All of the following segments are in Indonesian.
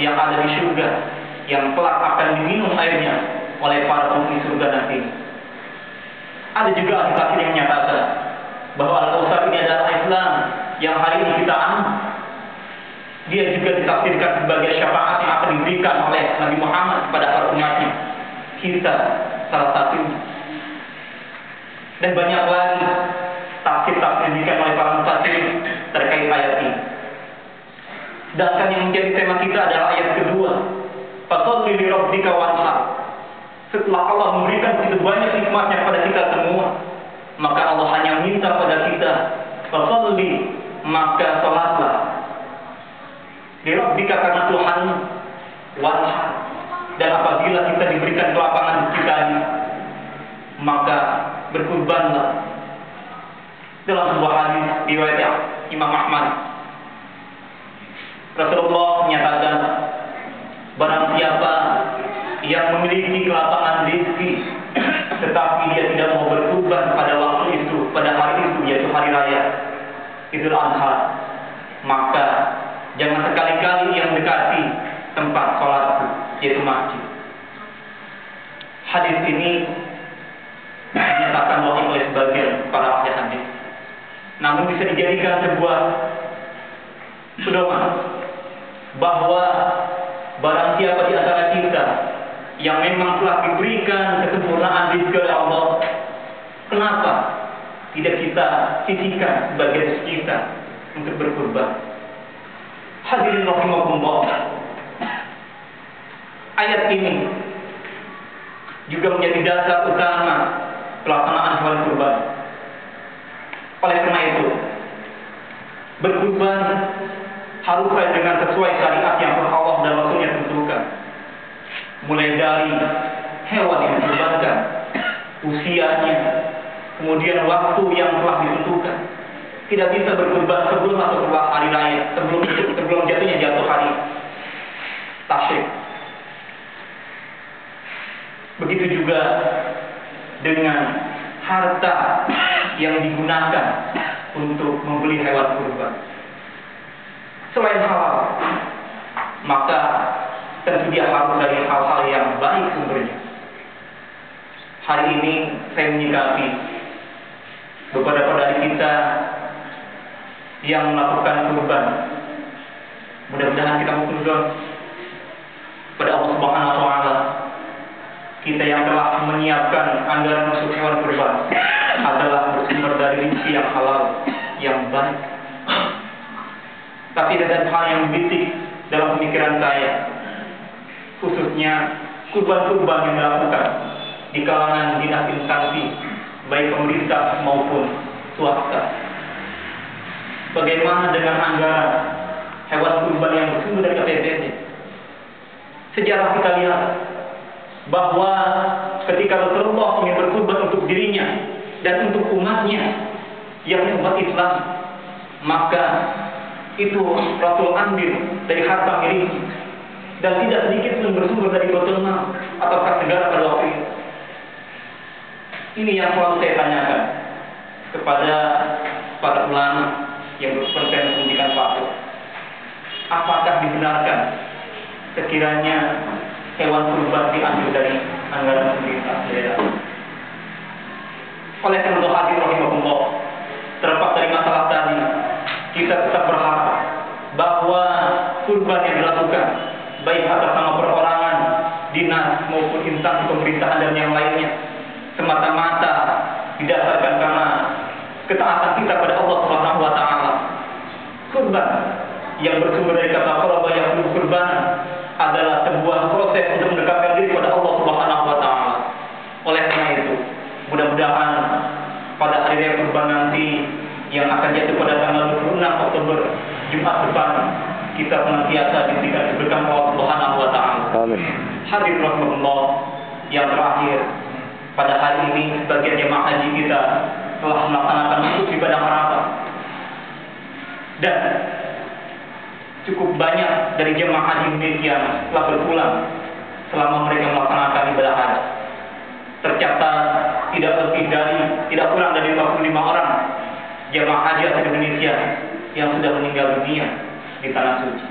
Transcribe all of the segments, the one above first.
yang ada di surga, yang kelak akan diminum airnya oleh para penghuni surga nanti. Ada juga ahli tafsir yang menyatakan bahwa Al-Kautsar ini adalah Islam yang hari ini kita anut. Dia juga ditafsirkan sebagai syafaat yang akan diberikan oleh Nabi Muhammad kepada para umatnya. Kita salah satunya. Dan banyak lagi tafsir-tafsir diberikan oleh para mufassir terkait ayat ini. Sedangkan yang menjadi tema kita adalah ayat kedua. Fasholli li rabbika wanhar. Setelah Allah memberikan begitu banyak nikmatnya kepada kita semua, maka Allah hanya minta pada kita, fasholli, maka salatlah. Li rabbika, karena Tuhan, wanhar. Dan apabila kita diberikan kelapangan kita ini, maka berkurbanlah. Dalam sebuah hadis riwayat Imam Ahmad, Rasulullah menyatakan, barang siapa yang memiliki kelapangan rezeki tetapi dia tidak mau berkurban pada waktu itu, pada hari itu, yaitu hari raya Idul Adha, maka jangan sekali-kali yang mendekati tempat sholat, yaitu masjid. Hadis ini dinyatakan wahyu oleh sebagian para ahli hadis, namun bisa dijadikan sebuah pedoman bahwa barang siapa di antara kita yang memang telah diberikan kesempurnaan rezeki oleh Allah, kenapa tidak kita sisihkan sebagian rezeki kita untuk berkurban? Hadirin rahimakumullah, ayat ini juga menjadi dasar utama pelaksanaan hewan kurban. Oleh karena itu, berkurban haruslah dengan sesuai syariat yang Allah dan Rasulnya tentukan. Mulai dari hewan yang dikurbankan, usianya, kemudian waktu yang telah ditentukan. Tidak bisa berkurban sebelum atau setelah hari raya, sebelum jatuh hari tasyrik. Begitu juga dengan harta yang digunakan untuk membeli hewan kurban. Selain halal, maka tentu dia harus dari hal-hal yang baik sumbernya. Hari ini saya menyikapi beberapa dari kita yang melakukan kurban. Mudah-mudahan kita berkurban pada Allah Subhanahu wa Ta'ala. Kita yang telah menyiapkan anggaran untuk hewan kurban adalah bersumber dari rezeki yang halal, yang baik. Tapi ada hal yang menggelitik dalam pemikiran saya, khususnya kurban-kurban yang dilakukan di kalangan dinas instansi, baik pemerintah maupun swasta. Bagaimana dengan anggaran hewan kurban yang bersumber dari APBD? Sejarah kita lihat bahwa ketika Rasulullah ingin berkurban untuk dirinya dan untuk umatnya, yakni umat Islam, maka itu Rasul ambil dari harta miliknya, dan tidak sedikit pun bersumber dari Baitul Mal atau kas negara pada waktu itu. Ini yang selalu saya tanyakan kepada para ulama yang berkompeten memberikan fatwa. Apakah dibenarkan sekiranya hewan kurban diambil dari anggaran pemerintah daerah? Oleh karena itu, hadirin rahimahullah, terlepas dari masalah tadi, kita tetap berharap bahwa kurban yang dilakukan baik atas nama perorangan, dinas maupun instansi pemerintahan dan yang lainnya, semata-mata didasarkan karena ketaatan kita pada Allah Subhanahu wa Ta'ala. Kurban yang bersumber dari kata qaraba yaqulu kurban adalah sebuah proses untuk mendekatkan diri kepada Allah Subhanahu wa Ta'ala. Oleh karena itu, mudah-mudahan pada hari raya kurban nanti yang akan jatuh pada tanggal 26 Oktober Jumat depan, kita senantiasa diberikan keberkahan Allah Subhanahu wa Ta'ala. Amin. Hadirin rahimahullah, yang terakhir, pada hari ini sebagian jemaah haji kita telah melaksanakan wukuf di Padang Arafah, dan cukup banyak dari jemaah haji Indonesia telah berpulang selama mereka melaksanakan ibadah haji. Tercatat tidak kurang dari 55 orang jemaah haji asal Indonesia yang sudah meninggal dunia di tanah suci.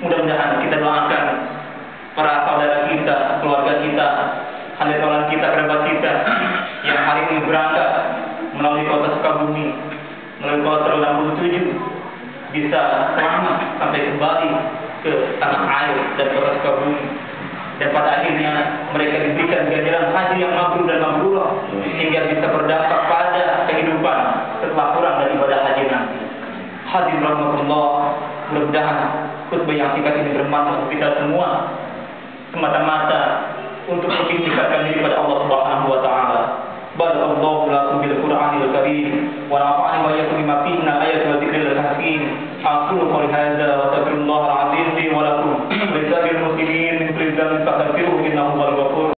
Mudah-mudahan kita doakan para saudara kita, keluarga kita, hadirin kita, kerabat kita yang hari ini berangkat melalui kota Sukabumi, melalui kota 67, bisa selamat sampai kembali ke tanah air dan kota Sukabumi, dan pada akhirnya mereka diberikan ganjaran haji yang mabrur dan mabrurah hingga bisa berdampak pada kehidupan setelah pulang dari ibadah haji nanti. Hadirin rahmatullah, mudah-mudahan khutbah yang singkat ini bermanfaat untuk kita semua, semata-mata untuk mendekatkan diri pada Allah Subhanahu wa taala. Barakallahu lakum bil Qur'anil Karim wa nafa'ani wa iyyakum bima fihi min ayati wa dzikril hakim. Aqulu qawli hadza wa astaghfirullahal azim li wa lakum wa lisa'iril muslimin min kulli dhanbin fastaghfiruhu innahu huwal ghafurur